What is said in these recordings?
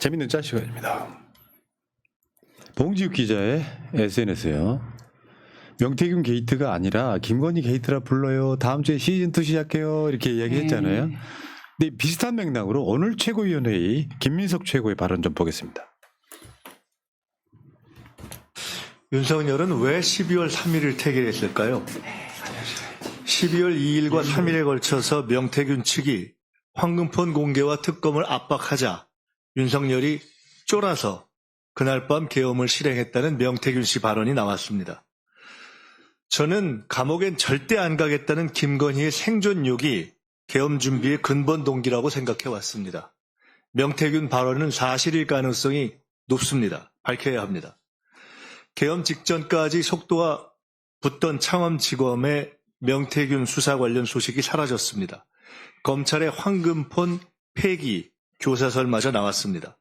재밌는 짤 시간입니다. 봉지욱 기자의 SNS요. 명태균 게이트가 아니라 김건희 게이트라 불러요. 다음 주에 시즌2 시작해요. 이렇게 이야기했잖아요. 근데 비슷한 맥락으로 오늘 최고위원회의 김민석 최고의 발언 좀 보겠습니다. 윤석열은 왜 12월 3일을 태길했을까요? 12월 2일과 3일에 걸쳐서 명태균 측이 황금폰 공개와 특검을 압박하자 윤석열이 쫄아서 그날 밤 계엄을 실행했다는 명태균 씨 발언이 나왔습니다. 저는 감옥엔 절대 안 가겠다는 김건희의 생존욕이 계엄 준비의 근본 동기라고 생각해 왔습니다. 명태균 발언은 사실일 가능성이 높습니다. 밝혀야 합니다. 계엄 직전까지 속도가 붙던 창원지검의 명태균 수사 관련 소식이 사라졌습니다. 검찰의 황금폰 폐기 교사설마저 나왔습니다.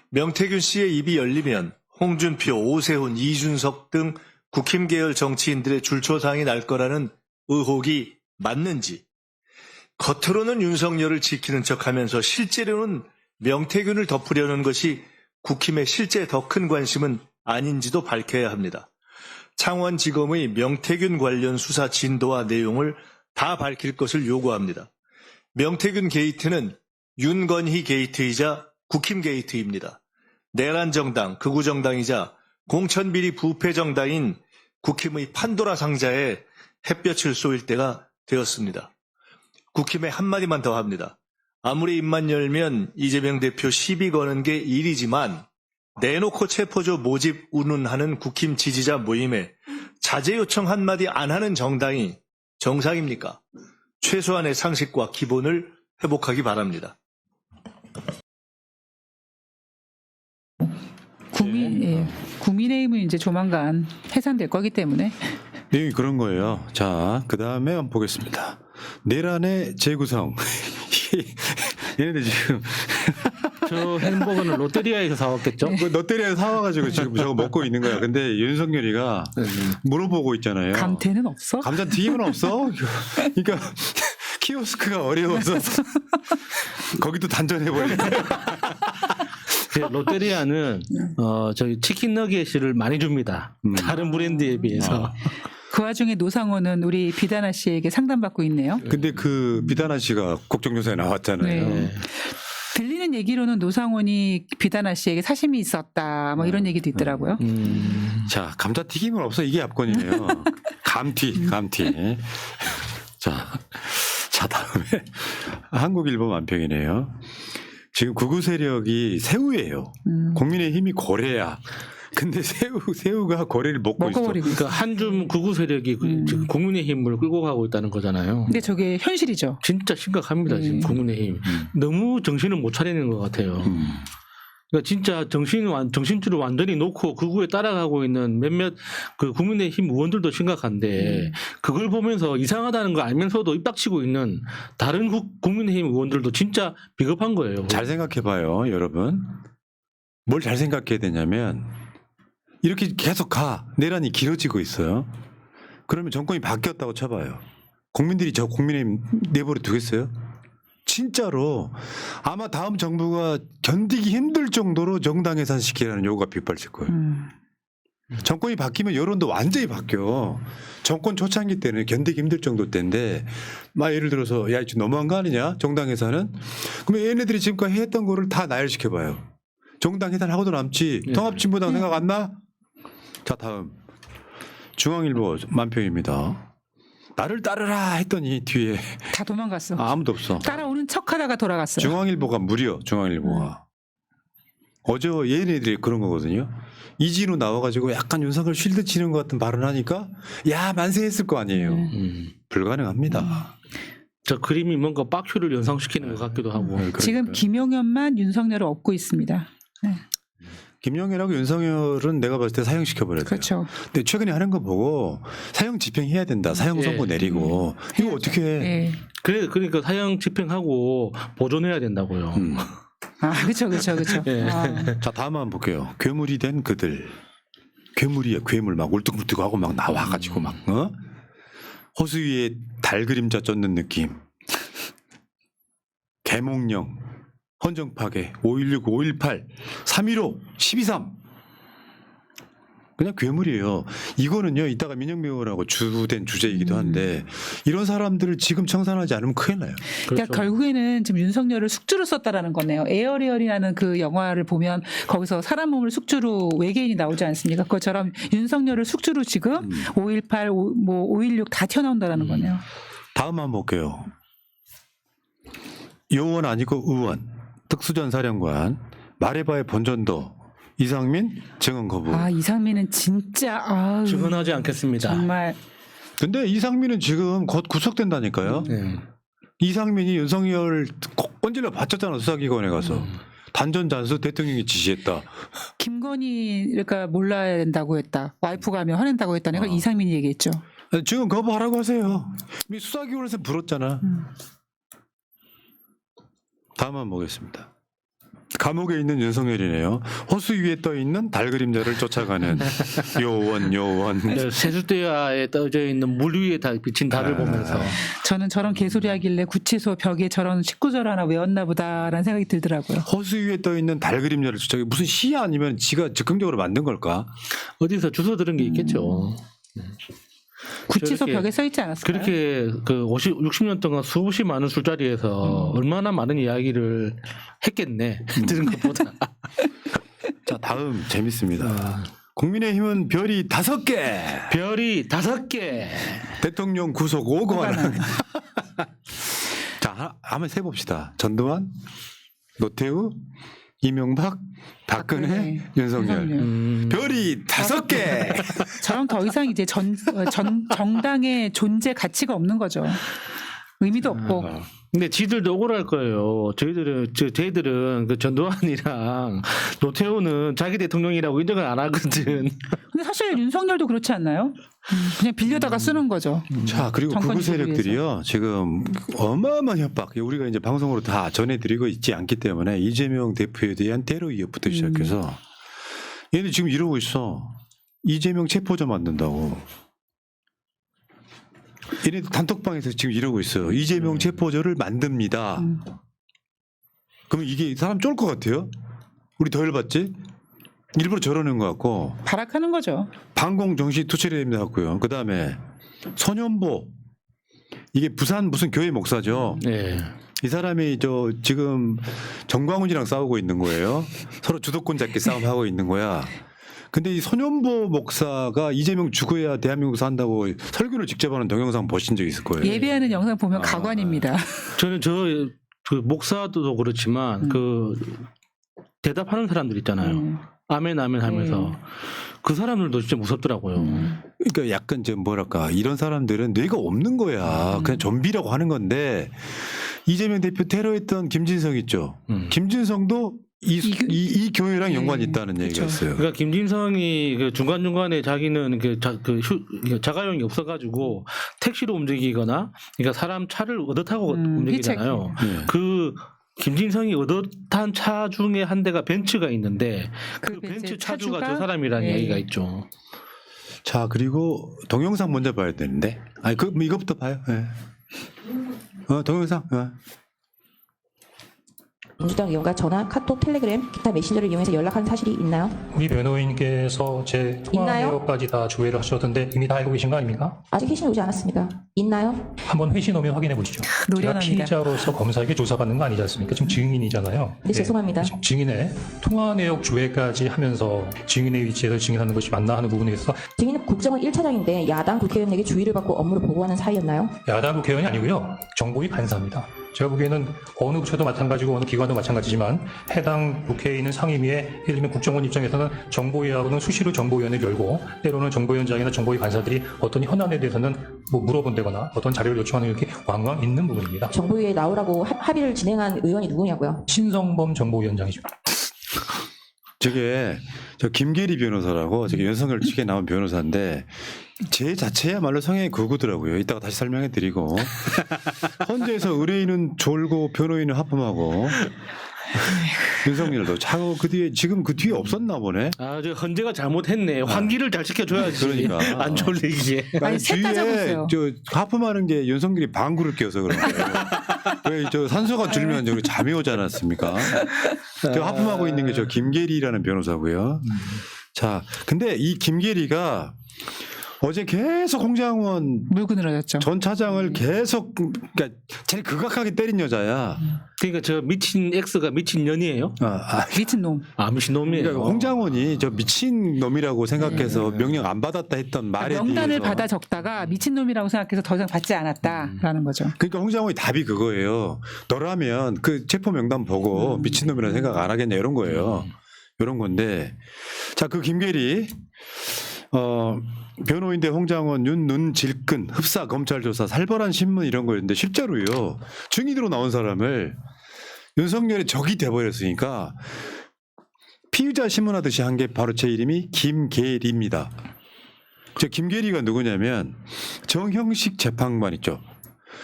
명태균 씨의 입이 열리면 홍준표, 오세훈, 이준석 등 국힘 계열 정치인들의 줄초상이 날 거라는 의혹이 맞는지, 겉으로는 윤석열을 지키는 척하면서 실제로는 명태균을 덮으려는 것이 국힘의 실제 더 큰 관심은 아닌지도 밝혀야 합니다. 창원지검의 명태균 관련 수사 진도와 내용을 다 밝힐 것을 요구합니다. 명태균 게이트는 윤건희 게이트이자 국힘 게이트입니다. 내란 정당, 극우 정당이자 공천비리 부패 정당인 국힘의 판도라 상자에 햇볕을 쏘일 때가 되었습니다. 국힘에 한마디만 더 합니다. 아무리 입만 열면 이재명 대표 시비 거는 게 일이지만 내놓고 체포조 모집 운운하는 국힘 지지자 모임에 자제 요청 한마디 안 하는 정당이 정상입니까? 최소한의 상식과 기본을 회복하기 바랍니다. 국민의힘은 이제 조만간 해산될 거기 때문에. 내용이 그런 거예요. 자, 그 다음에 한번 보겠습니다. 내란의 재구성. 얘네들 지금 저 햄버거는 롯데리아에서 사왔겠죠? 롯데리아에서 사와가지고 지금 저거 먹고 있는 거야. 근데 윤석열이가 물어보고 있잖아요. 감태는 없어? 감자 튀김은 없어? 그러니까 키오스크가 어려워서 거기도 단전해버리네. 롯데리아는 저희 치킨 너겟을 많이 줍니다. 다른 브랜드에 비해서. 그 와중에 노상원은 우리 비다나 씨에게 상담받고 있네요. 근데 그 비다나 씨가 국정조사에 나왔잖아요. 네. 들리는 얘기로는 노상원이 비다나 씨에게 사심이 있었다, 뭐 이런 얘기도 있더라고요. 자, 감자튀김은 없어. 이게 압권이에요. 감튀. 자, 다음에 한국일보 만평이네요. 지금 극우 세력이 새우예요. 국민의힘이 고래야. 근데 새우가 고래를 먹고 있어. 그러니까 한줌 극우 세력이 지금 국민의힘을 끌고 가고 있다는 거잖아요. 근데 저게 현실이죠. 진짜 심각합니다. 지금 국민의힘. 너무 정신을 못 차리는 것 같아요. 그러니까 진짜 정신줄을 완전히 놓고 극우에 따라가고 있는 몇몇 그 국민의힘 의원들도 심각한데 그걸 보면서 이상하다는 거 알면서도 입 닥치고 있는 다른 국민의힘 의원들도 진짜 비겁한 거예요. 잘 생각해봐요, 여러분. 뭘 잘 생각해야 되냐면 이렇게 계속 내란이 길어지고 있어요. 그러면 정권이 바뀌었다고 쳐봐요. 국민들이 저 국민의힘 내버려 두겠어요? 진짜로 아마 다음 정부가 견디기 힘들 정도로 정당 해산시키라는 요구가 빗발칠 거예요. 정권이 바뀌면 여론도 완전히 바뀌어. 정권 초창기 때는 견디기 힘들 정도 때인데 막 예를 들어서 야, 지금 너무한 거 아니냐? 정당 해산은? 그러면 얘네들이 지금까지 했던 거를 다 나열시켜봐요. 정당 해산하고도 남지. 통합진보당 생각 안 나? 자, 다음 중앙일보 만평입니다. 나를 따르라 했더니 뒤에 다 도망갔어. 아무도 없어. 따라오는 척하다가 돌아갔어요. 중앙일보가 무려 중앙일보가 어제 얘네들이 그런 거거든요. 이진우 나와가지고 약간 윤석열 쉴드 치는 것 같은 발언하니까 야 만세했을 거 아니에요. 불가능합니다. 저 그림이 뭔가 빡큐를 연상시키는 것 같기도 하고. 지금 김용현만 윤석열을 업고 있습니다. 네. 김용현하고 윤석열은 내가 봤을 때 사형시켜버려야 돼요. 그렇죠. 근데 최근에 하는 거 보고 사형 집행해야 된다. 사형 선고 내리고. 이거 어떻게 해. 네. 그러니까 사형 집행하고 보존해야 된다고요. 그렇죠. 예. 자, 다음 한번 볼게요. 괴물이 된 그들. 괴물이야. 괴물 막 울뚝불뚝하고 막 나와가지고 막 호수 위에 달 그림자 쫓는 느낌. 개몽령. 헌정 파괴, 5.16, 5.18, 3.15, 12.3. 그냥 괴물이에요. 이거는요, 이따가 민영배우라고 주된 주제이기도 한데, 이런 사람들을 지금 청산하지 않으면 큰일 나요. 그러니까 그렇죠. 결국에는 지금 윤석열을 숙주로 썼다라는 거네요. 에어리얼이라는 그 영화를 보면 거기서 사람 몸을 숙주로 외계인이 나오지 않습니까? 그것처럼 윤석열을 숙주로 지금 5.18, 5.16 다 튀어나온다라는 거네요. 다음 한번 볼게요. 요원 아니고 의원, 특수전사령관, 말해봐야 본전도, 이상민 증언 거부. 아, 이상민은 진짜 증언하지 않겠습니다. 정말 근데 이상민은 지금 곧 구속된다니까요. 네. 이상민이 윤석열 꼰질러 바쳤잖아, 수사기관에 가서. 음. 단전 단수 대통령이 지시했다. 김건희가 몰라야 된다고 했다. 와이프가 하면 화낸다고 했다는 걸 이상민이 얘기했죠. 지금 거부하라고 하세요. 이미 수사기관에서 불었잖아. 다음 한번 보겠습니다. 감옥에 있는 윤석열이네요. 호수 위에 떠 있는 달 그림자를 쫓아가는 요원. 세숫대야에 떠져 있는 물 위에 다 비친 달을 보면서 저는 저런 개소리 하길래 구치소 벽에 저런 19절 하나 외웠나 보다라는 생각이 들더라고요. 호수 위에 떠 있는 달 그림자를 쫓아가 무슨 시 아니면 지가 즉흥적으로 만든 걸까? 어디서 주워 들은 게 있겠죠. 구치소 저렇게- 벽에 써 있지 않았을까요? 그렇게 그 60년 동안 수없이 많은 술자리에서 얼마나 많은 이야기를 했겠네. 들은 것보다. 자, 다음 재밌습니다. 아. 국민의힘은 별이 5개. 별이 5개. 대통령 구속 5건. 자, 한번 세봅시다. 전두환, 노태우, 이명박, 박근혜, 윤석열. 별이 5개. 저럼 더 이상 이제 정당의 존재 가치가 없는 거죠. 의미도 없고. 근데 지들도 억울할 거예요. 저희들은 그 전두환이랑 노태우는 자기 대통령이라고 인정을 안 하거든. 근데 사실 윤석열도 그렇지 않나요? 그냥 빌려다가 쓰는 거죠. 자, 그리고 정권 극우 세력들이요. 지금 어마어마한 협박. 우리가 이제 방송으로 다 전해드리고 있지 않기 때문에 이재명 대표에 대한 테러 위협부터 시작해서 얘네 지금 이러고 있어. 이재명 체포자 만든다고. 얘네들 단톡방에서 지금 이러고 있어요. 이재명 체포자를 만듭니다. 그러면 이게 사람 쫄 것 같아요? 우리 더 열받지? 일부러 저러는 것 같고. 발악하는 거죠. 방공 정신 투철해야 됩니다 같고요. 그 다음에 소년보. 이게 부산 무슨 교회 목사죠. 네. 이 사람이 지금 정광훈이랑 싸우고 있는 거예요. 서로 주도권 잡기 싸움하고 있는 거야. 근데 이 소년보 목사가 이재명 죽어야 대한민국에서 한다고 설교를 직접 하는 동영상 보신 적 있을 거예요. 예배하는 영상 보면 가관입니다. 저는 그 목사도 그렇지만 그 대답하는 사람들 있잖아요. 아멘 아멘 하면서 그 사람들도 진짜 무섭더라고요. 그러니까 약간 좀 뭐랄까 이런 사람들은 뇌가 없는 거야. 그냥 좀비라고 하는 건데 이재명 대표 테러했던 김진성 있죠. 김진성도 이 교회랑 연관이 있다는 얘기가 있어요. 그러니까 김진성이 그 중간중간에 자기는 자가용이 없어가지고 택시로 움직이거나 그러니까 사람 차를 얻어 타고 움직이잖아요. 네. 그 김진성이 얻어 탄 차 중에 한 대가 벤츠가 있는데 그 그 벤츠 이제 차주가 차주가? 저 사람이라는 네. 얘기가 있죠. 자, 그리고 동영상 먼저 봐야 되는데. 아니, 이거부터 봐요. 네. 동영상. 민주당 의원과 전화, 카톡, 텔레그램, 기타 메신저를 이용해서 연락한 사실이 있나요? 우리 변호인께서 제 통화 있나요? 내역까지 다 조회를 하셨던데 이미 다 알고 계신 거 아닙니까? 아직 회신 오지 않았습니다. 있나요? 한번 회신 오면 확인해 보시죠. 제가 노련합니다. 피의자로서 검사에게 조사받는 거 아니지 않습니까? 지금 증인이잖아요. 네, 죄송합니다. 증인의 통화 내역 조회까지 하면서 증인의 위치에서 증인하는 것이 맞나 하는 부분에 있어서 증인은 국정원 1차장인데 야당 국회의원에게 주의를 받고 업무를 보고하는 사이였나요? 야당 국회의원이 아니고요. 정보위 간사입니다. 제가 보기에는 어느 부처도 마찬가지고 어느 기관도 마찬가지지만 해당 국회에 있는 상임위에 예를 들면 국정원 입장에서는 정보위하고는 수시로 정보위원회를 열고 때로는 정보위원장이나 정보위 간사들이 어떤 현안에 대해서는 뭐 물어본다거나 어떤 자료를 요청하는 이렇게 왕왕 있는 부분입니다. 정보위에 나오라고 합의를 진행한 의원이 누구냐고요? 신성범 정보위원장이죠. 저 김계리 변호사라고 저기 윤석열 측에 나온 변호사인데 제 자체야말로 성향이 극우더라고요. 이따가 다시 설명해 드리고 헌재에서 의뢰인은 졸고 변호인은 하품하고 윤석열도 차고 그 뒤에 지금 그 뒤에 없었나 보네. 아, 저 헌재가 잘못했네. 환기를 잘 시켜줘야지. 그러니까. 안 졸리게. 아니, 셋 다 잡았어요. 저 하품하는 게 윤석열이 방구를 껴서 그런 거예요. 왜저 산소가 줄면 저 잠이 오지 않았습니까? 저 하품하고 있는 게 저 김계리라는 변호사고요. 자, 근데 이 김계리가 어제 계속 홍장원 물고 늘어졌죠. 전 차장을 계속 그러니까 제일 극악하게 때린 여자야. 그러니까 저 미친 X가 미친 년이에요? 미친 놈. 아, 미친 놈이에요. 그러니까 홍장원이 저 미친 놈이라고 생각해서 명령 안 받았다 했던 말에 명단을 대해서 받아 적다가 미친 놈이라고 생각해서 더 이상 받지 않았다라는 거죠. 그러니까 홍장원이 답이 그거예요. 너라면 그 체포 명단 보고 미친놈이라는 생각 안 하겠냐 이런 거예요. 이런 건데 자, 그 김계리 변호인대 홍장원 윤눈 질끈 흡사 검찰 조사 살벌한 신문 이런 거였는데 실제로요. 증인으로 나온 사람을 윤석열의 적이 돼버렸으니까 피의자 신문하듯이 한 게 바로 제 이름이 김계리입니다. 저 김계리가 누구냐면 정형식 재판관 있죠.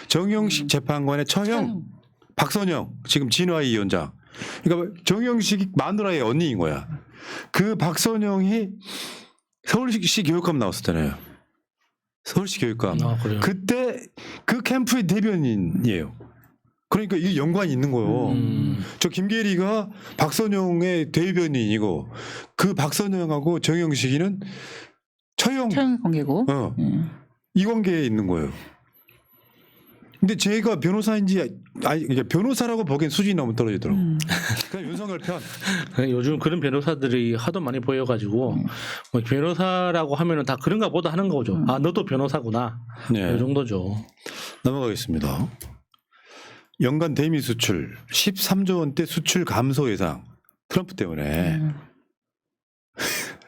정형식 재판관의 처형 박선영 지금 진화의 위원장. 그러니까 정형식 마누라의 언니인 거야. 그 박선영이 서울시 교육감 나왔었잖아요. 서울시 교육감. 아, 그래요? 그때 그 캠프의 대변인이에요. 그러니까 이게 연관이 있는 거예요. 저 김계리가 박선영의 대변인이고 그 박선영하고 정영식이는 처형 관계고. 이 관계에 있는 거예요. 근데 제가 변호사인지 그러니까 변호사라고 보기엔 수준이 너무 떨어지더라고. 그냥 윤석열 편. 요즘 그런 변호사들이 하도 많이 보여가지고 뭐 변호사라고 하면은 다 그런가 보다 하는 거죠. 아, 너도 변호사구나. 네. 이 정도죠. 넘어가겠습니다. 연간 대미 수출 13조 원대 수출 감소 예상. 트럼프 때문에.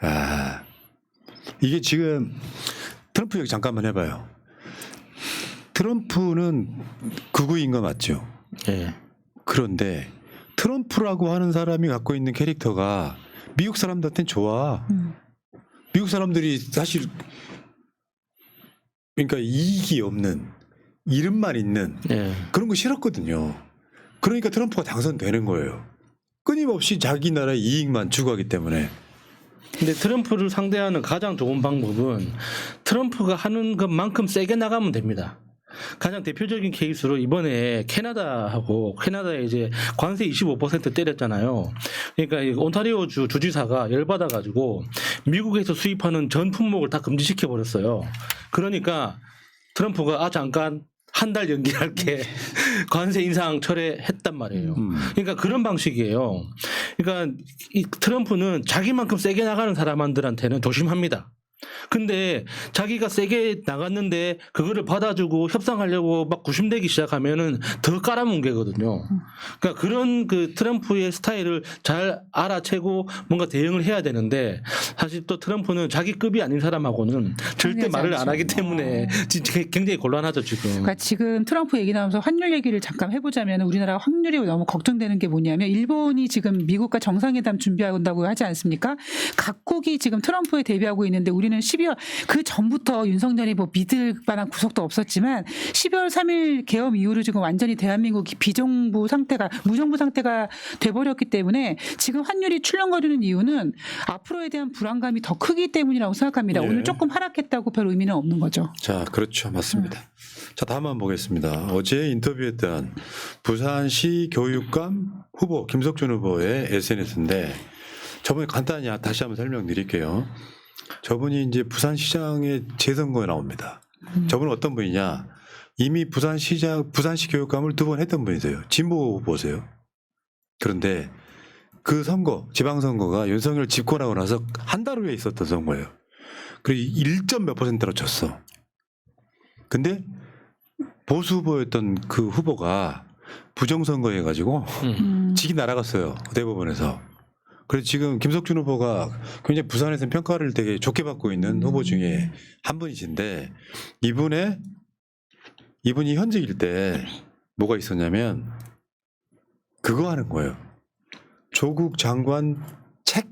아, 이게 지금 트럼프 얘기 잠깐만 해봐요. 트럼프는 극우인 거 맞죠? 예. 그런데 트럼프라고 하는 사람이 갖고 있는 캐릭터가 미국 사람들한테는 좋아. 미국 사람들이 사실 그러니까 이익이 없는 이름만 있는 예. 그런 거 싫었거든요. 그러니까 트럼프가 당선되는 거예요. 끊임없이 자기 나라의 이익만 추구하기 때문에. 근데 트럼프를 상대하는 가장 좋은 방법은 트럼프가 하는 것만큼 세게 나가면 됩니다. 가장 대표적인 케이스로 이번에 캐나다에 이제 관세 25% 때렸잖아요. 그러니까 이 온타리오주 주지사가 열받아가지고 미국에서 수입하는 전 품목을 다 금지시켜 버렸어요. 그러니까 트럼프가 잠깐 한 달 연기할게 관세 인상 철회했단 말이에요. 그러니까 그런 방식이에요. 그러니까 이 트럼프는 자기만큼 세게 나가는 사람들한테는 조심합니다. 근데 자기가 세게 나갔는데 그거를 받아주고 협상하려고 막 구심대기 시작하면은 더 깔아뭉개거든요. 그러니까 그런 그 트럼프의 스타일을 잘 알아채고 뭔가 대응을 해야 되는데 사실 또 트럼프는 자기 급이 아닌 사람하고는 절대 말을 안 하기 때문에 진짜 굉장히 곤란하죠 지금. 그러니까 지금 트럼프 얘기 나오면서 환율 얘기를 잠깐 해보자면 우리나라 환율이 너무 걱정되는 게 뭐냐면 일본이 지금 미국과 정상회담 준비한다고 하지 않습니까? 각국이 지금 트럼프에 대비하고 있는데 우리는 12월 그 전부터 윤석열이 뭐 믿을 만한 구석도 없었지만 12월 3일 계엄 이후로 지금 완전히 대한민국이 무정부 상태가 돼버렸기 때문에 지금 환율이 출렁거리는 이유는 앞으로에 대한 불안감이 더 크기 때문이라고 생각합니다. 예. 오늘 조금 하락했다고 별 의미는 없는 거죠. 자, 그렇죠. 맞습니다. 자, 다음 한번 보겠습니다. 어제 인터뷰했던 부산시 교육감 후보 김석준 후보의 SNS인데 저번에 간단히 다시 한번 설명드릴게요. 저분이 이제 부산시장의 재선거에 나옵니다. 저분은 어떤 분이냐? 이미 부산시 교육감을 2번 했던 분이세요. 진보 후보세요. 그런데 그 선거, 지방선거가 윤석열 집권하고 나서 한 달 후에 있었던 선거예요. 그리고 1점 몇 %로 졌어. 근데 보수 후보였던 그 후보가 부정선거 해가지고 직이 날아갔어요. 대법원에서. 그래서 지금 김석준 후보가 굉장히 부산에서는 평가를 되게 좋게 받고 있는 후보 중에 한 분이신데 이분이 현직일 때 뭐가 있었냐면 그거 하는 거예요. 조국 장관 책,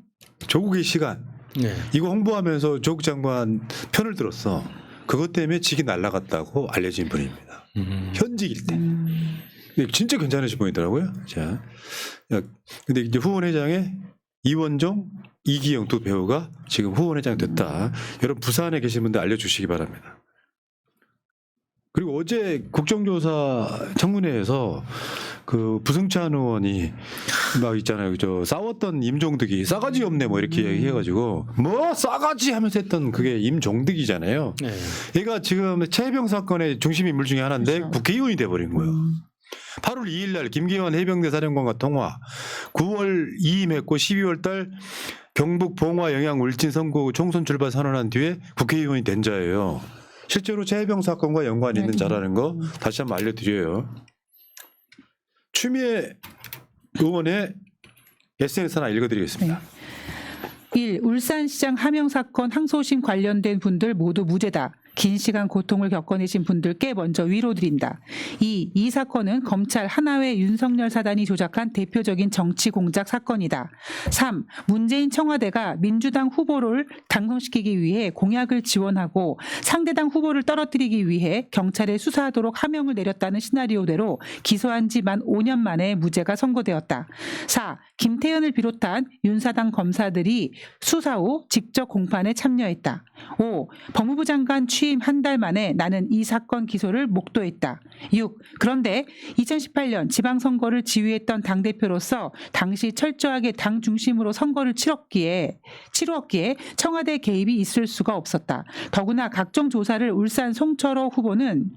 조국의 시간. 네. 이거 홍보하면서 조국 장관 편을 들었어. 그것 때문에 직이 날아갔다고 알려진 분입니다. 현직일 때. 진짜 괜찮으신 분이더라고요. 자, 근데 이제 후원회장에 이원종, 이기영 두 배우가 지금 후원회장 됐다. 여러분 부산에 계신 분들 알려주시기 바랍니다. 그리고 어제 국정조사 청문회에서 그 부승찬 의원이 막 있잖아요. 저 싸웠던 임종득이 싸가지 없네 뭐 이렇게 얘기해가지고 뭐 싸가지 하면서 했던 그게 임종득이잖아요. 네. 얘가 지금 최해병 사건의 중심 인물 중에 하나인데 그렇죠. 국회의원이 돼버린 거예요. 8월 2일 날 김기환 해병대 사령관과 통화, 9월 2임 했고 12월 달 경북 봉화 영양 울진 선구 총선 출발 선언한 뒤에 국회의원이 된 자예요. 실제로 최해병 사건과 연관이 있는 자라는 거 다시 한번 알려드려요. 추미애 의원의 SNS 하나 읽어드리겠습니다. 1. 울산시장 하명 사건 항소심 관련된 분들 모두 무죄다. 긴 시간 고통을 겪어내신 분들께 먼저 위로드린다. 2. 이 사건은 검찰 하나회 윤석열 사단이 조작한 대표적인 정치 공작 사건이다. 3. 문재인 청와대가 민주당 후보를 당선시키기 위해 공약을 지원하고 상대당 후보를 떨어뜨리기 위해 경찰에 수사하도록 하명을 내렸다는 시나리오대로 기소한 지 만 5년 만에 무죄가 선고되었다. 4. 김태현을 비롯한 윤사당 검사들이 수사 후 직접 공판에 참여했다. 5. 법무부 장관 취임 한 달 만에 나는 이 사건 기소를 목도했다. 6. 그런데 2018년 지방선거를 지휘했던 당대표로서 당시 철저하게 당 중심으로 선거를 치루었기에 청와대 개입이 있을 수가 없었다. 더구나 각종 조사를 울산 송철호 후보는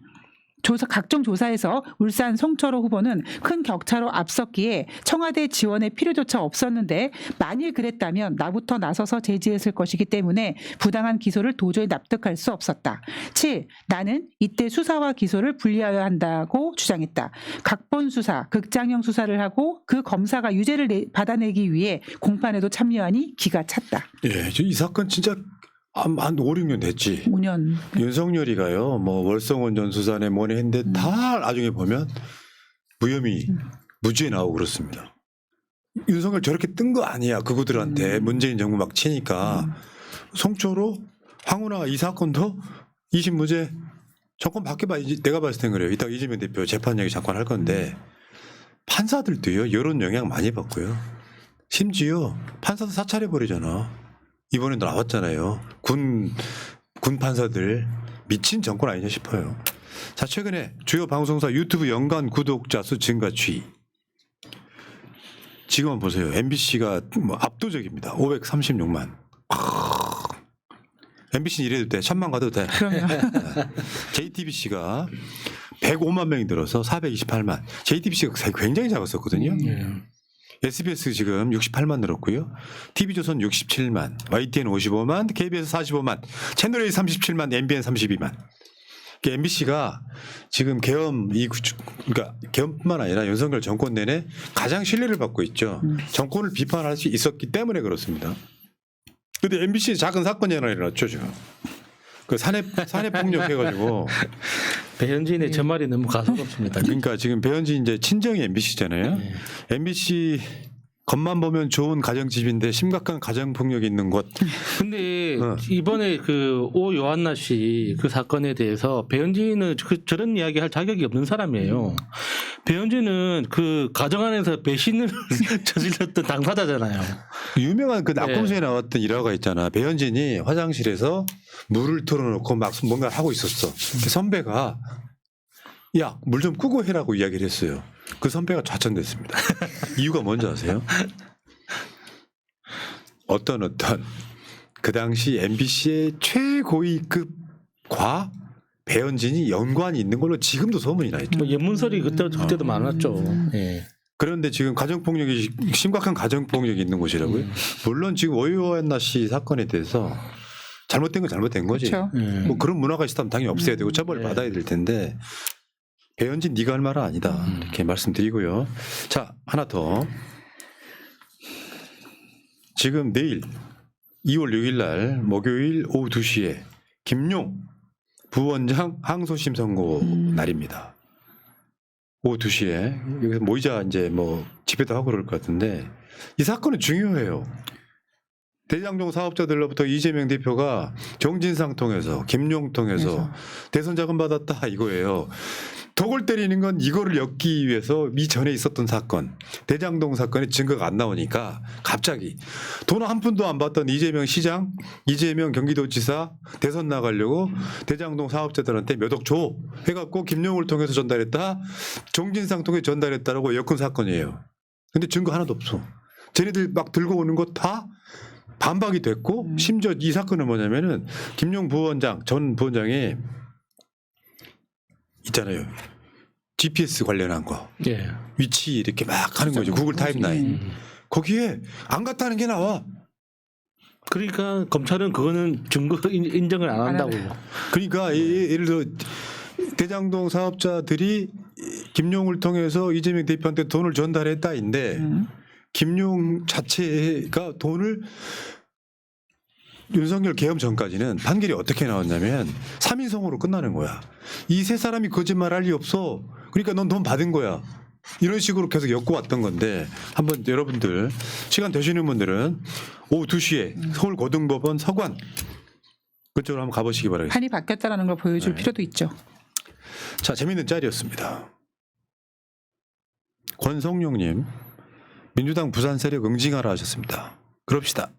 각종 조사에서 울산 송철호 후보는 큰 격차로 앞섰기에 청와대 지원의 필요조차 없었는데 만일 그랬다면 나부터 나서서 제지했을 것이기 때문에 부당한 기소를 도저히 납득할 수 없었다. 7. 나는 이때 수사와 기소를 분리하여야 한다고 주장했다. 각본 수사, 극장형 수사를 하고 그 검사가 유죄를 받아내기 위해 공판에도 참여하니 기가 찼다. 예, 이 사건 진짜 한 5, 6년 됐지. 5년. 윤석열이가요, 뭐 월성원 전 수사네 뭐네 했는데 다 나중에 보면 무혐의, 무죄 나오고 그렇습니다. 윤석열 저렇게 뜬 거 아니야. 그구들한테 문재인 정부 막 치니까. 송초로, 황운하 이 사건도 2심 무죄. 정권 바뀌어봐. 내가 봤을 땐 그래요. 이따 이재명 대표 재판 얘기 잠깐 할 건데 판사들도요, 여론 영향 많이 받고요. 심지어 판사도 사찰해버리잖아. 이번에도 나왔잖아요. 군 판사들 미친 정권 아니냐 싶어요. 자, 최근에 주요 방송사 유튜브 연간 구독자 수 증가 추이. 지금 보세요. MBC가 뭐 압도적입니다. 536만. MBC는 이래도 돼. 1000만 가도 돼. JTBC가 105만 명이 늘어서 428만. JTBC가 굉장히 작았었거든요. SBS 지금 68만 늘었고요. TV조선 67만, YTN 55만, KBS 45만, 채널A 37만, MBN 32만. MBC가 지금 그러니까 계엄뿐만 아니라 윤석열 정권 내내 가장 신뢰를 받고 있죠. 정권을 비판할 수 있었기 때문에 그렇습니다. 그런데 MBC에 작은 사건이 하나 일어났죠, 지금. 그 산해 폭력 해가지고. 배현진의 저 말이 너무 가소롭습니다. 그러니까 지금 배현진 이제 친정이 MBC잖아요. MBC 겉만 보면 좋은 가정집인데 심각한 가정폭력이 있는 곳. 근데 이번에 그 오 요한나 씨 그 사건에 대해서 배현진은 저런 이야기 할 자격이 없는 사람이에요. 배현진은 그 가정 안에서 배신을 저질렀던 당사자잖아요. 유명한 그 낙검수에 나왔던 일화가 있잖아. 배현진이 화장실에서 물을 틀어놓고 막 뭔가를 하고 있었어. 그 선배가 야, 물 좀 끄고 해라고 이야기를 했어요. 그 선배가 좌천됐습니다. 이유가 뭔지 아세요? 어떤 그 당시 MBC의 최고위급과 배현진이 연관이 있는 걸로 지금도 소문이 나 있죠. 뭐 연문설이 그때도 많았죠. 예. 그런데 지금 가정폭력이 심각한 가정폭력이 있는 곳이라고요. 물론 지금 오유한나 씨 사건에 대해서 잘못된 건 잘못된 거지. 그렇죠. 뭐 그런 문화가 있었다면 당연히 없애야 되고 처벌을 받아야 될 텐데 배현진 네가 할 말은 아니다. 이렇게 말씀드리고요. 자, 하나 더. 지금 내일 2월 6일 날 목요일 오후 2시에 김용 부원장 항소심 선고 날입니다. 오후 2시에 여기서 모이자 이제 뭐 집회도 하고 그럴 것 같은데 이 사건은 중요해요. 대장동 사업자들로부터 이재명 대표가 정진상 통해서 김용 통해서 대선 자금 받았다 이거예요. 덕을 때리는 건 이거를 엮기 위해서 이전에 있었던 사건, 대장동 사건에 증거가 안 나오니까 갑자기 돈 한 푼도 안 받던 이재명 시장, 이재명 경기도지사 대선 나가려고 대장동 사업자들한테 몇 억 줘 해갖고 김용을 통해서 전달했다, 정진상 통해 전달했다라고 엮은 사건이에요. 근데 증거 하나도 없어. 쟤네들 막 들고 오는 거 다 반박이 됐고, 심지어 이 사건은 뭐냐면은 김용 부원장, 전 부원장이 있잖아요. GPS 관련한 거. 예. 위치 이렇게 막 하는 거죠. 구글 타임라인. 거기에 안 갔다는 게 나와. 그러니까 검찰은 그거는 증거 인정을 안 한다고. 그러니까 예를 들어 대장동 사업자들이 김용을 통해서 이재명 대표한테 돈을 전달했다인데 김용 자체가 돈을 윤석열 계엄 전까지는 판결이 어떻게 나왔냐면 3인성으로 끝나는 거야. 이 세 사람이 거짓말할 리 없어. 그러니까 넌 돈 받은 거야. 이런 식으로 계속 엮고 왔던 건데, 한번 여러분들 시간 되시는 분들은 오후 2시에 서울고등법원 서관 그쪽으로 한번 가보시기 바라겠습니다. 판이 바뀌었다라는 걸 보여줄 네. 필요도 있죠. 자, 재밌는 짤이었습니다. 권성용님, 민주당 부산 세력 응징하라 하셨습니다. 그럽시다.